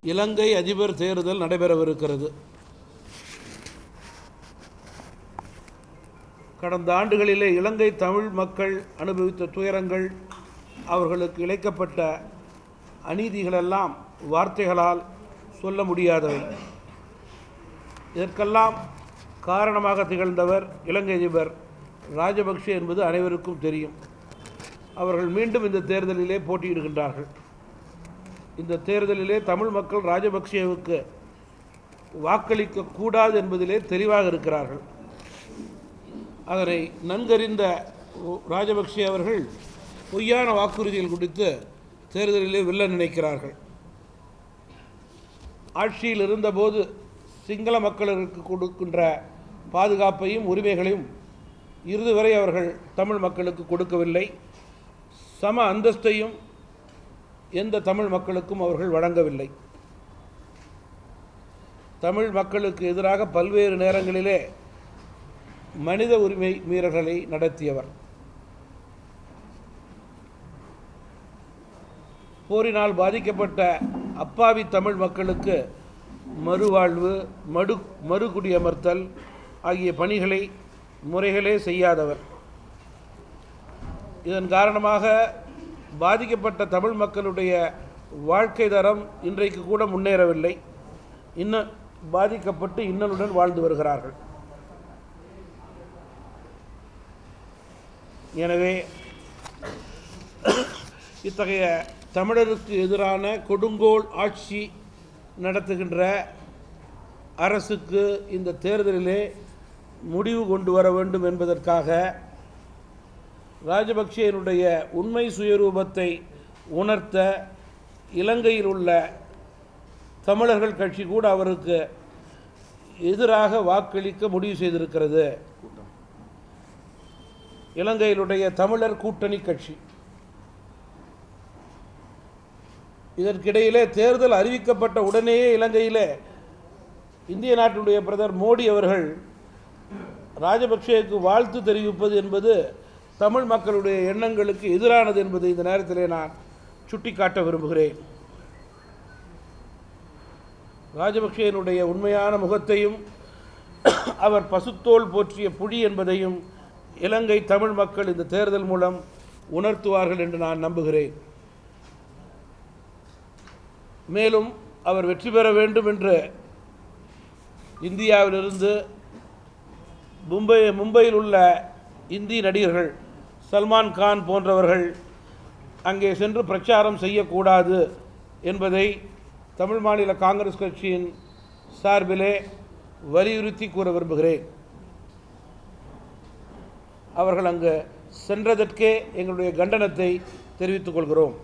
இலங்கை அதிபர் தேர்தல் நடைபெறவிருக்கிறது. கடந்த ஆண்டுகளிலே இலங்கை தமிழ் மக்கள் அனுபவித்த துயரங்கள், அவர்களுக்கு இழைக்கப்பட்ட அநீதிகளெல்லாம் வார்த்தைகளால் சொல்ல முடியாதவை. இதற்கெல்லாம் காரணமாக திகழ்ந்தவர் இலங்கை அதிபர் ராஜபக்ஷ என்பது அனைவருக்கும் தெரியும். அவர்கள் மீண்டும் இந்த தேர்தலிலே போட்டியிடுகின்றார்கள். இந்த தேர்தலிலே தமிழ் மக்கள் ராஜபக்ஷவுக்கு வாக்களிக்கக்கூடாது என்பதிலே தெளிவாக இருக்கிறார்கள். அதனை நன்கறிந்த ராஜபக்ஷ அவர்கள் பொய்யான வாக்குறுதிகள் குறித்து தேர்தலிலே வெல்ல நினைக்கிறார்கள். ஆட்சியில் இருந்தபோது சிங்கள மக்களுக்கு கொடுக்கின்ற பாதுகாப்பையும் உரிமைகளையும் இறுதி வரை அவர்கள் தமிழ் மக்களுக்கு கொடுக்கவில்லை. சம அந்தஸ்தையும் எந்த தமிழ் மக்களுக்கும் அவர்கள் வழங்கவில்லை. தமிழ் மக்களுக்கு எதிராக பல்வேறு நேரங்களிலே மனித உரிமை மீறல்களை நடத்தியவர். போரினால் பாதிக்கப்பட்ட அப்பாவி தமிழ் மக்களுக்கு மறுவாழ்வு, மறுகுடியமர்த்தல் ஆகிய பணிகளை முறைகளே செய்யாதவர். இதன் காரணமாக பாதிக்கப்பட்ட தமிழ் மக்களுடைய வாழ்க்கை தரம் இன்றைக்கு கூட முன்னேறவில்லை. இன்னும் பாதிக்கப்பட்டு இன்னலுடன் வாழ்ந்து வருகிறார்கள். எனவே இத்தகைய தமிழருக்கு எதிரான கொடுங்கோல் ஆட்சி நடத்துகின்ற அரசுக்கு இந்த தேர்தலிலே முடிவு கொண்டு வர வேண்டும் என்பதற்காக ராஜபக்சேனுடைய உண்மை சுயரூபத்தை உணர்த்த இலங்கையில் உள்ள தமிழர்கள் கட்சி கூட அவருக்கு எதிராக வாக்களிக்க முடிவு செய்திருக்கிறது. இலங்கையிலுடைய தமிழர் கூட்டணி கட்சி. இதற்கிடையிலே தேர்தல் அறிவிக்கப்பட்ட உடனேயே இலங்கையிலே இந்திய நாட்டினுடைய பிரதமர் மோடி அவர்கள் ராஜபக்சேவுக்கு வாழ்த்து தெரிவிப்பது என்பது தமிழ் மக்களுடைய எண்ணங்களுக்கு எதிரானது என்பதை இந்த நேரத்திலே நான் சுட்டிக்காட்ட விரும்புகிறேன். ராஜபக்சேனுடைய உண்மையான முகத்தையும் அவர் பசுத்தோல் போற்றிய புலி என்பதையும் இலங்கை தமிழ் மக்கள் இந்த தேர்தல் மூலம் உணர்த்துவார்கள் என்று நான் நம்புகிறேன். மேலும் அவர் வெற்றி பெற வேண்டும் என்று இந்தியாவிலிருந்து மும்பையில் உள்ள இந்திய நடிகர்கள் சல்மான் கான் போன்றவர்கள் அங்கே சென்று பிரச்சாரம் செய்யக்கூடாது என்பதை தமிழ் மாநில காங்கிரஸ் கட்சியின் சார்பிலே வலியுறுத்தி கூற விரும்புகிறேன். அவர்கள் அங்கு சென்றதற்கே எங்களுடைய கண்டனத்தை தெரிவித்துக் கொள்கிறோம்.